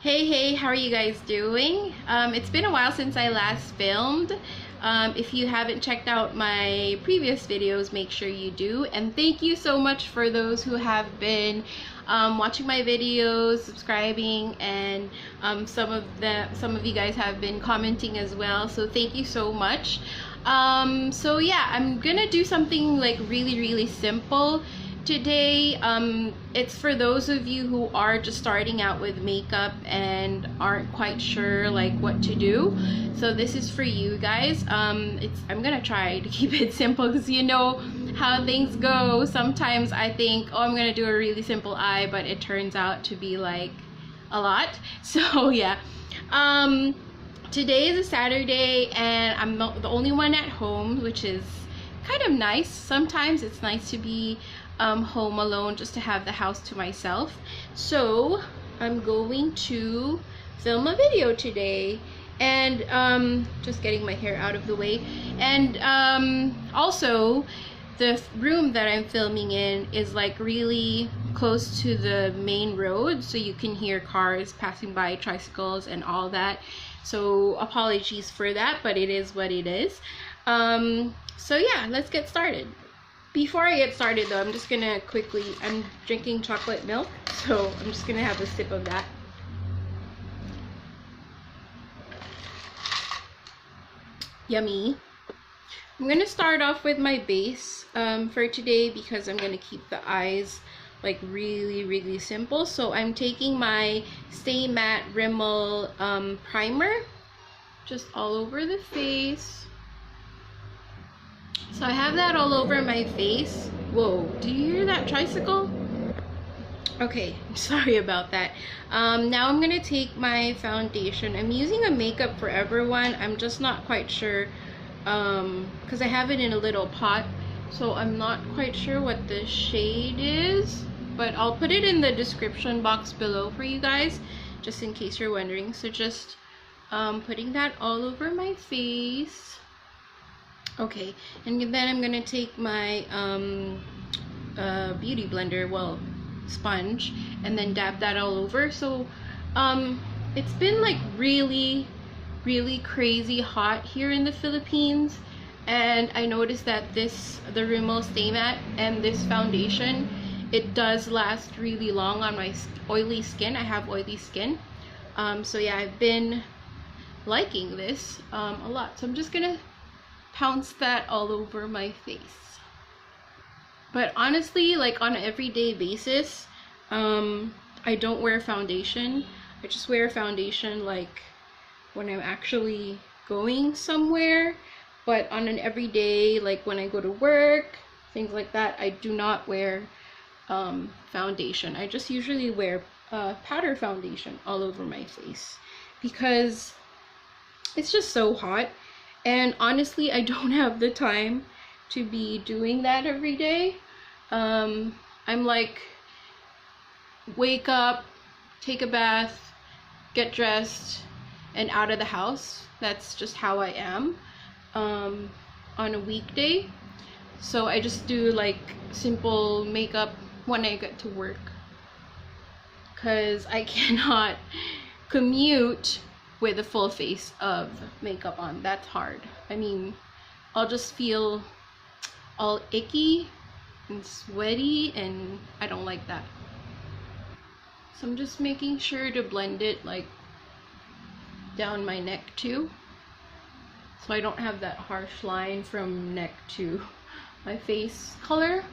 Hey, how are you guys doing? It's been a while since I last filmed. If you haven't checked out my previous videos, make sure you do. And thank you so much for those who have been watching my videos, subscribing, and some of you guys have been commenting as well. So thank you so much. So yeah, I'm gonna do something like really simple today. It's for those of you who are just starting out with makeup and aren't quite sure like what to do. So this is for you guys. I'm gonna try to keep it simple because you know how things go. Sometimes I think, oh, I'm gonna do a really simple eye, but it turns out to be like a lot. So yeah, today is a Saturday and I'm not the only one at home, which is kind of nice. Sometimes it's nice to be home alone, just to have the house to myself. So I'm going to film a video today, and just getting my hair out of the way. And also the room that I'm filming in is like really close to the main road, so you can hear cars passing by, tricycles and all that. So apologies for that, but it is what it is. So yeah, let's get started. Before I get started though, I'm just gonna quickly, I'm drinking chocolate milk, so I'm just gonna have a sip of that. Yummy. I'm gonna start off with my base for today because I'm gonna keep the eyes like really simple. So I'm taking my Stay Matte Rimmel primer just all over the face. So I have that all over my face. Whoa, do you hear that tricycle? Okay, sorry about that. Now I'm gonna take my foundation. I'm using a Makeup Forever one. I'm just not quite sure because I have it in a little pot, so I'm not quite sure what the shade is, but I'll put it in the description box below for you guys, just in case you're wondering. So just putting that all over my face. Okay, and then I'm gonna take my beauty blender, well, sponge, and then dab that all over. So it's been like really crazy hot here in the Philippines, and I noticed that the Rimmel Stay Matte and this foundation, it does last really long on my oily skin. I have oily skin, so yeah, I've been liking this a lot. So I'm just gonna pounce that all over my face. But honestly, like on an everyday basis, I don't wear foundation. I just wear foundation like when I'm actually going somewhere. But on an everyday, like when I go to work, things like that, I do not wear foundation. I just usually wear powder foundation all over my face because it's just so hot. And honestly, I don't have the time to be doing that every day. I'm like, wake up, take a bath, get dressed, and out of the house. That's just how I am on a weekday. So I just do like simple makeup when I get to work, because I cannot commute with a full face of makeup on. That's hard. I mean, I'll just feel all icky and sweaty, and I don't like that. So I'm just making sure to blend it like down my neck too, so I don't have that harsh line from neck to my face color.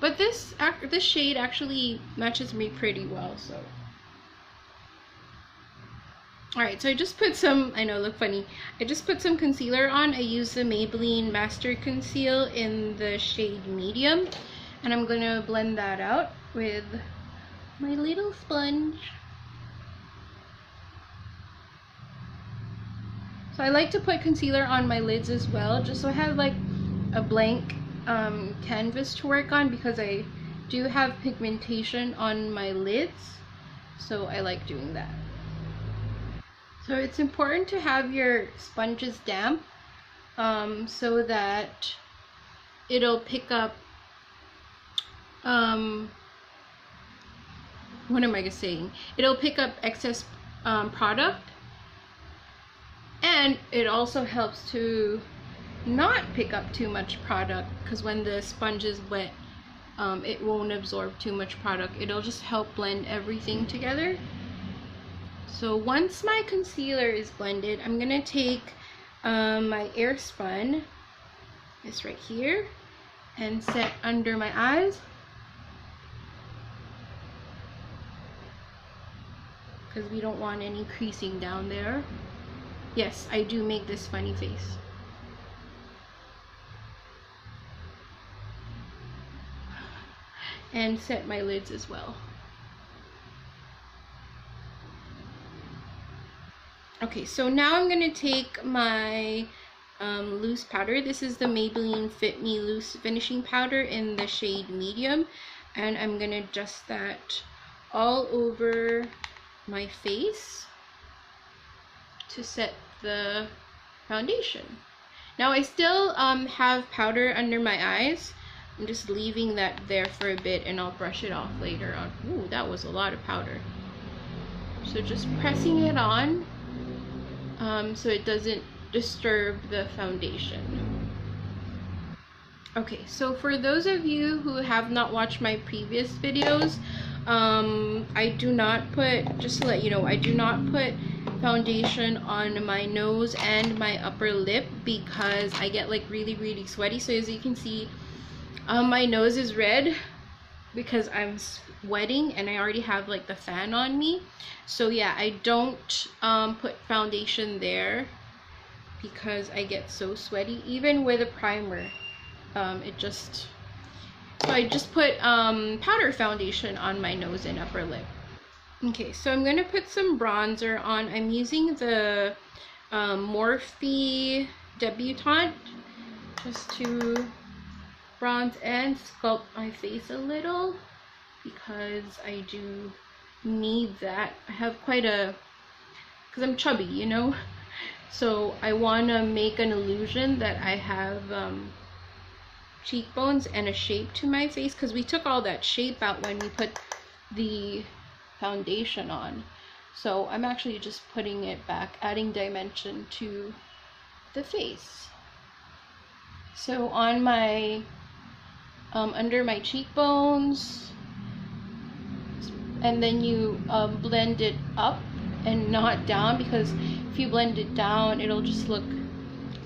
But this shade actually matches me pretty well, so. Alright, so I just put some, I know, look funny. I just put some concealer on. I use the Maybelline Master Conceal in the shade Medium. And I'm gonna blend that out with my little sponge. So I like to put concealer on my lids as well, just so I have like a blank canvas to work on, because I do have pigmentation on my lids. So I like doing that. So it's important to have your sponges damp so that it'll pick up what am I saying? It'll pick up excess product, and it also helps to not pick up too much product, because when the sponge is wet, it won't absorb too much product. It'll just help blend everything together. So once my concealer is blended, I'm gonna take my Airspun, this right here, and set under my eyes, because we don't want any creasing down there. Yes, I do make this funny face. And set my lids as well. Okay, so now I'm gonna take my loose powder. This is the Maybelline Fit Me loose finishing powder in the shade medium, and I'm gonna dust that all over my face to set the foundation. Now I still have powder under my eyes. I'm just leaving that there for a bit, and I'll brush it off later on. Ooh, that was a lot of powder. So just pressing it on so it doesn't disturb the foundation. Okay, so for those of you who have not watched my previous videos, I do not put, just to let you know, I do not put foundation on my nose and my upper lip because I get like really sweaty. So as you can see, my nose is red because I'm sweating and I already have like the fan on me. So yeah, I don't put foundation there because I get so sweaty, even with a primer. So I just put powder foundation on my nose and upper lip. Okay, so I'm gonna put some bronzer on. I'm using the Morphe Debutante just to bronze and sculpt my face a little, because I do need that. I have quite a, because I'm chubby, you know, so I want to make an illusion that I have cheekbones and a shape to my face, because we took all that shape out when we put the foundation on. So I'm actually just putting it back, adding dimension to the face. So on my under my cheekbones, and then you blend it up and not down, because if you blend it down it'll just look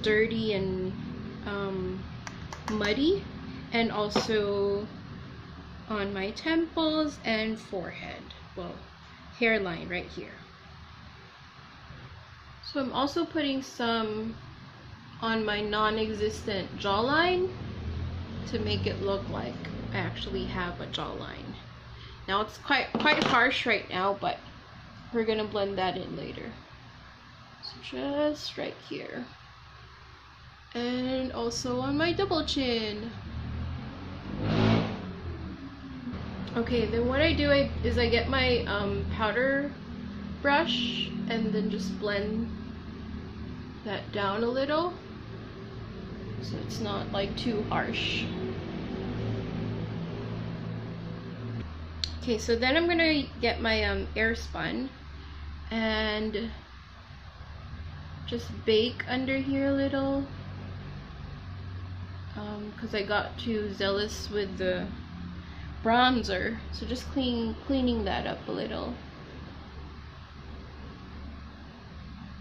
dirty and muddy. And also on my temples and forehead, well, hairline right here. So I'm also putting some on my non-existent jawline to make it look like I actually have a jawline. Now it's quite harsh right now, but we're gonna blend that in later. So just right here, and also on my double chin. Okay, then what I do is I get my powder brush and then just blend that down a little so it's not like too harsh. Okay, so then I'm gonna get my Airspun and just bake under here a little, because I got too zealous with the bronzer, so just cleaning that up a little,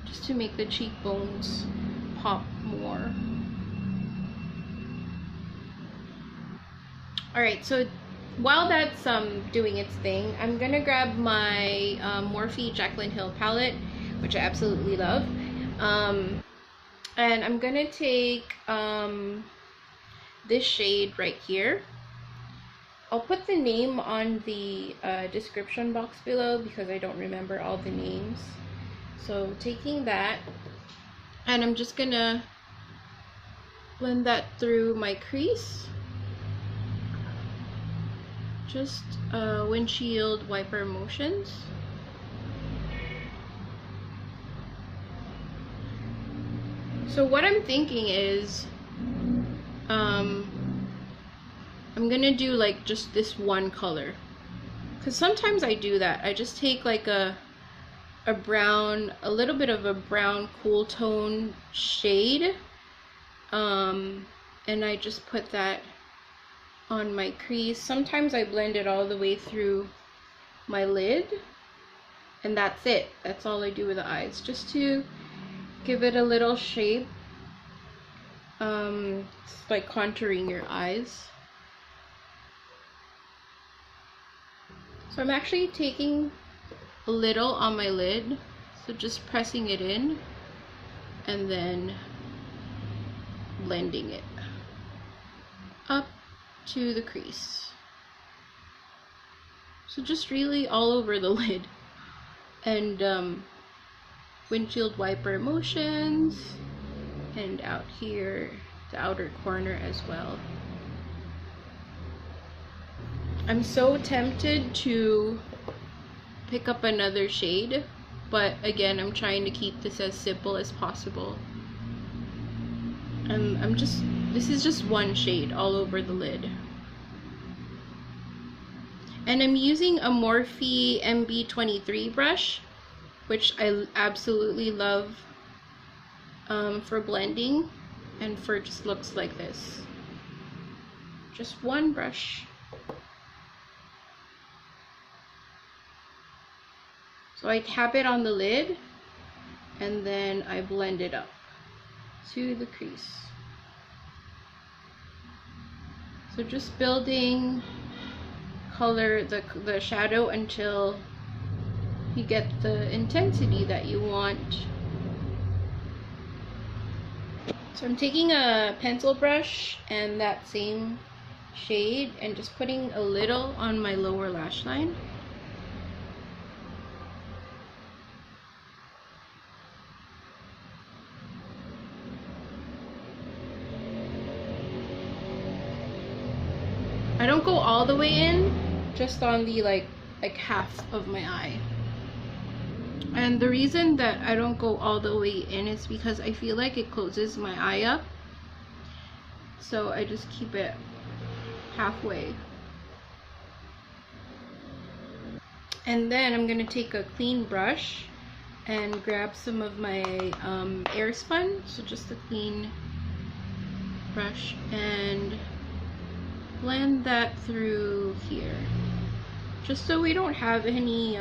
just to make the cheekbones pop more. Alright, so while that's doing its thing, I'm gonna grab my Morphe Jaclyn Hill palette, which I absolutely love, and I'm gonna take this shade right here. I'll put the name on the description box below because I don't remember all the names. So taking that, and I'm just gonna blend that through my crease. Just windshield wiper motions. So what I'm thinking is I'm gonna do like just this one color, because sometimes I do that. I just take like a brown, a little bit of a brown cool tone shade, and I just put that on my crease. Sometimes I blend it all the way through my lid, and that's it. That's all I do with the eyes, just to give it a little shape. It's like contouring your eyes. So I'm actually taking a little on my lid, so just pressing it in and then blending it up to the crease. So just really all over the lid, and windshield wiper motions, and out here, the outer corner as well. I'm so tempted to pick up another shade, but again, I'm trying to keep this as simple as possible. And this is just one shade all over the lid. And I'm using a Morphe MB23 brush, which I absolutely love for blending and for just looks like this. Just one brush. So I tap it on the lid and then I blend it up to the crease. So just building color, the shadow, until you get the intensity that you want. So I'm taking a pencil brush and that same shade and just putting a little on my lower lash line. I don't go all the way in, just on the like half of my eye. And the reason that I don't go all the way in is because I feel like it closes my eye up. So I just keep it halfway. And then I'm gonna take a clean brush and grab some of my Airspun, so just a clean brush, and blend that through here, just so we don't have any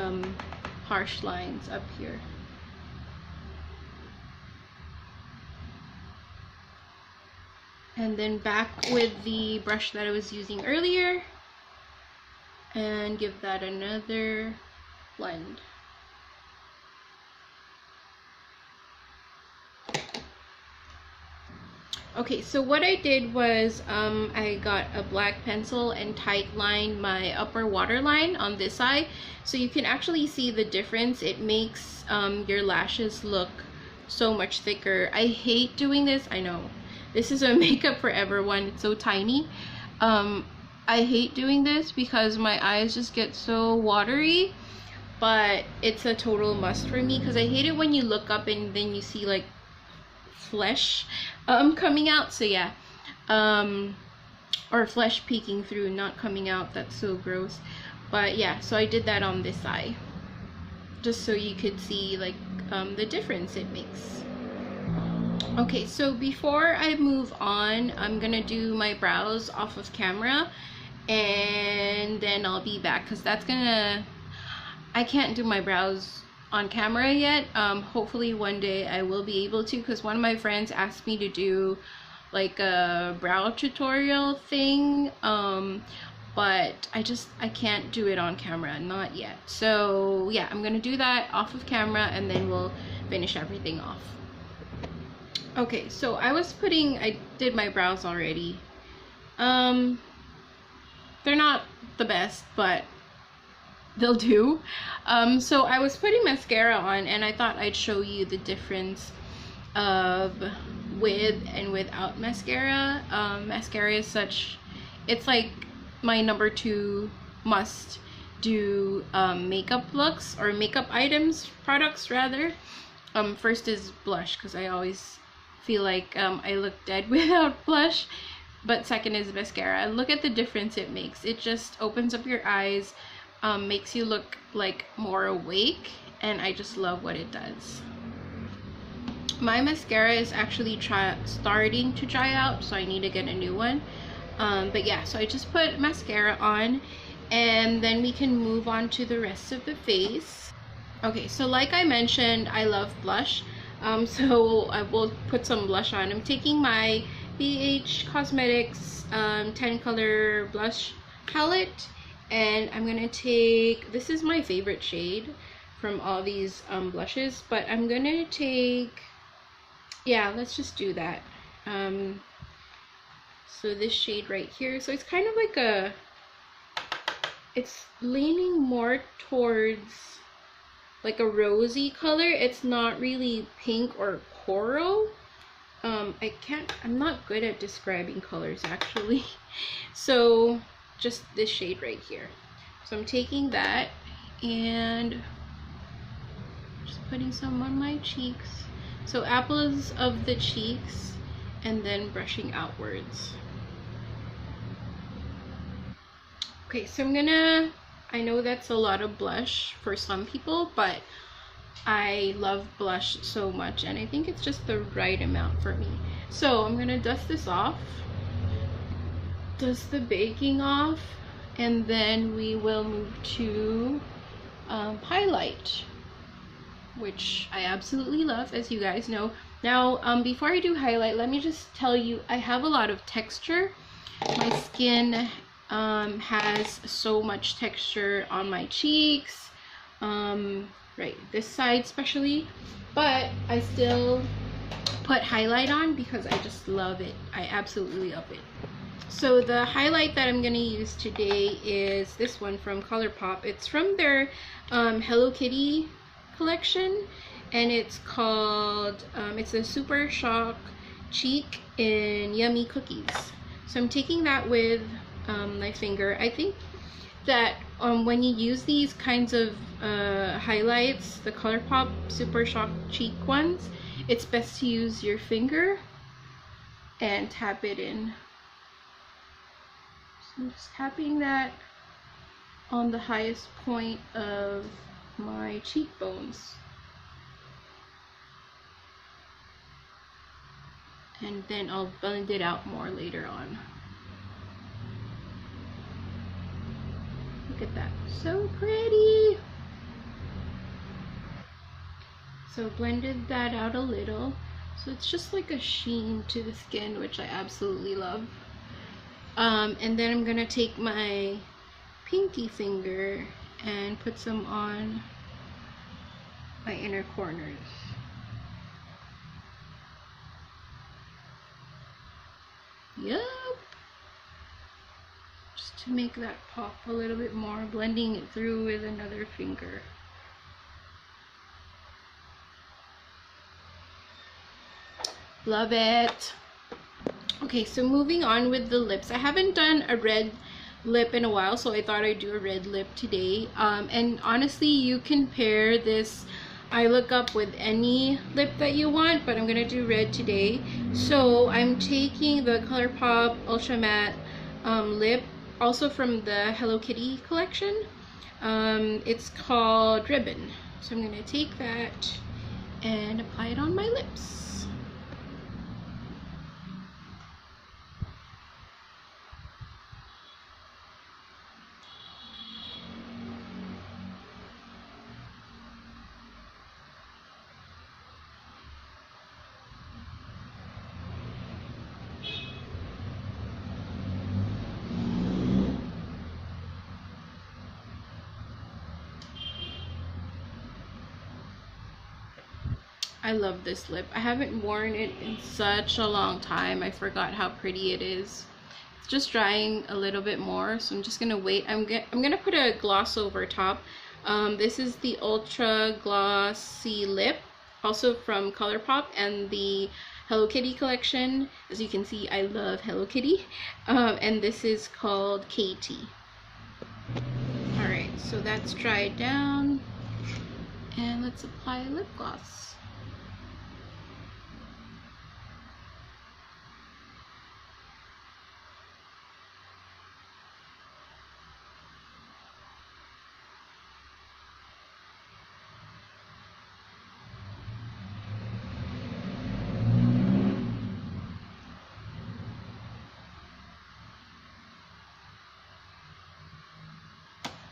harsh lines up here. And then back with the brush that I was using earlier and give that another blend. Okay, so what I did was I got a black pencil and tight lined my upper waterline on this eye, so you can actually see the difference. It makes your lashes look so much thicker. I hate doing this. I know this is a Makeup Forever one, it's so tiny. I hate doing this because my eyes just get so watery, but it's a total must for me because I hate it when you look up and then you see like flesh coming out. So yeah, or flesh peeking through, not coming out. That's so gross. But yeah, so I did that on this eye just so you could see like the difference it makes. Okay, so before I move on, I'm gonna do my brows off of camera and then I'll be back because that's gonna, I can't do my brows on camera yet. Hopefully one day I will be able to, because one of my friends asked me to do like a brow tutorial thing, but I can't do it on camera, not yet. So yeah, I'm gonna do that off of camera and then we'll finish everything off. Okay, so I did my brows already. They're not the best, but they'll do. So I was putting mascara on and I thought I'd show you the difference of with and without mascara. Mascara is it's like my number 2 must do makeup looks, or makeup products rather. First is blush, because I always feel like I look dead without blush. But second is mascara. Look at the difference it makes. It just opens up your eyes, makes you look like more awake, and I just love what it does. My mascara is actually starting to dry out, so I need to get a new one. But yeah, so I just put mascara on, and then we can move on to the rest of the face. Okay, so like I mentioned, I love blush, so I will put some blush on. I'm taking my BH Cosmetics 10 color blush palette, and I'm gonna take, this is my favorite shade from all these blushes, but I'm gonna take, yeah, let's just do that. So this shade right here, so it's kind of like a, it's leaning more towards like a rosy color. It's not really pink or coral. I'm not good at describing colors actually. So just this shade right here. So I'm taking that and just putting some on my cheeks. So apples of the cheeks, and then brushing outwards. Okay, so I know that's a lot of blush for some people, but I love blush so much, and I think it's just the right amount for me. So I'm gonna dust this off, dust the baking off, and then we will move to highlight, which I absolutely love, as you guys know. Now, before I do highlight, let me just tell you, I have a lot of texture. My skin has so much texture on my cheeks, right, this side especially, but I still put highlight on because I just love it. I absolutely love it. So the highlight that I'm going to use today is this one from Colourpop. It's from their Hello Kitty collection, and it's called, it's a Super Shock Cheek in Yummy Cookies. So I'm taking that with my finger. I think that when you use these kinds of highlights, the Colourpop Super Shock Cheek ones, it's best to use your finger and tap it in. So I'm just tapping that on the highest point of my cheekbones. And then I'll blend it out more later on. Look at that, so pretty. So blended that out a little, so it's just like a sheen to the skin, which I absolutely love. And then I'm gonna take my pinky finger and put some on my inner corners. Yup. Just to make that pop a little bit more, blending it through with another finger. Love it. Okay, so moving on with the lips. I haven't done a red lip in a while, so I thought I'd do a red lip today. And honestly, you can pair this eye look up with any lip that you want, but I'm gonna do red today. So I'm taking the Colourpop Ultra Matte lip, also from the Hello Kitty collection. It's called Ribbon. So I'm gonna take that and apply it on my lips. I love this lip. I haven't worn it in such a long time. I forgot how pretty it is. It's just drying a little bit more, so I'm just gonna wait. I'm gonna put a gloss over top. This is the Ultra Glossy Lip, also from Colourpop and the Hello Kitty collection. As you can see, I love Hello Kitty. And this is called Coty. Alright, so that's dried down. And let's apply lip gloss.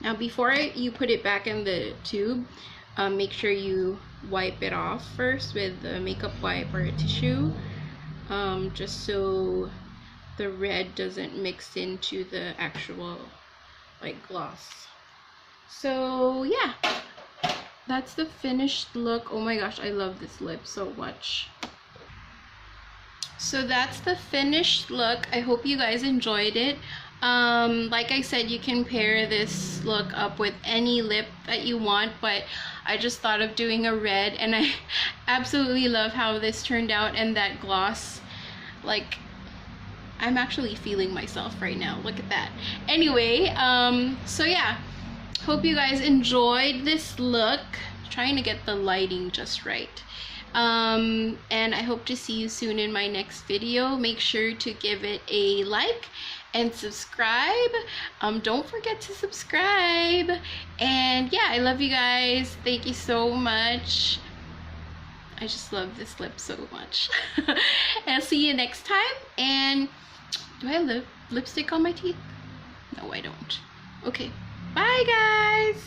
Now before you put it back in the tube, make sure you wipe it off first with a makeup wipe or a tissue, just so the red doesn't mix into the actual like gloss. So yeah, that's the finished look. Oh my gosh, I love this lip so much. So that's the finished look. I hope you guys enjoyed it. Like I said, you can pair this look up with any lip that you want, but I just thought of doing a red, and I absolutely love how this turned out, and that gloss, like, I'm actually feeling myself right now. Look at that. Anyway, so yeah, hope you guys enjoyed this look. Trying to get the lighting just right. And I hope to see you soon in my next video. Make sure to give it a like and subscribe. Don't forget to subscribe. And yeah, I love you guys. Thank you so much. I just love this lip so much. And I'll see you next time. And do I have lipstick on my teeth? No, I don't. Okay, bye guys.